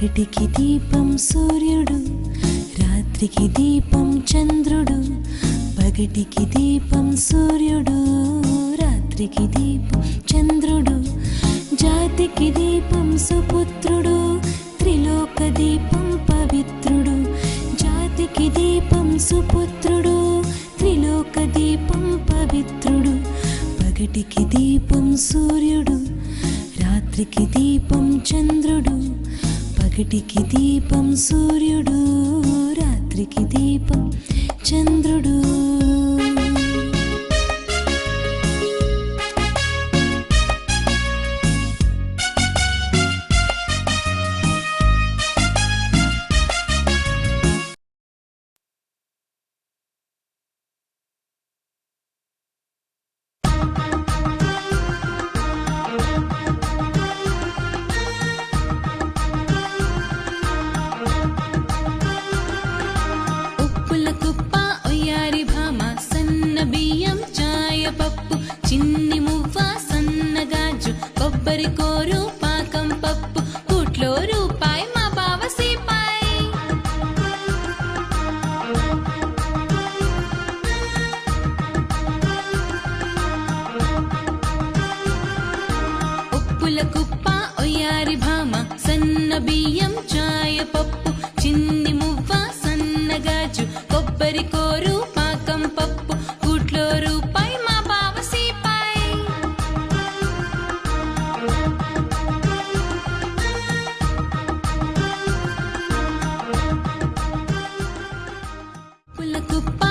పగటికి దీపం సూర్యుడు, రాత్రికి దీపం చంద్రుడు. పగటికి దీపం సూర్యుడు, రాత్రికి దీపం చంద్రుడు. జాతికి దీపం సుపుత్రుడు, త్రిలోక దీపం పవిత్రుడు. జాతికి దీపం సుపుత్రుడు, త్రిలోక దీపం పవిత్రుడు. పగటికి దీపం సూర్యుడు, రాత్రికి దీపం చంద్రుడు. పగటికి దీపం సూర్యుడు, రాత్రికి దీపం చంద్రుడు. చిన్ని మువ్వ సన్నగాజు కొబ్బరి కోరు పాకం పప్పు కూట్లో రూపాయి మా బావ సీపాయి. ఉప్పుల కుప్ప ఒయ్యారి భామ సన్న బియ్యం చాయ పప్పు చిన్ని మువ్వ సన్నగాజు కొబ్బరి కోరు పాకం పప్పు కూట్లో రూపాయి మా బావ సీపాయి. పుల్ల కుప్ప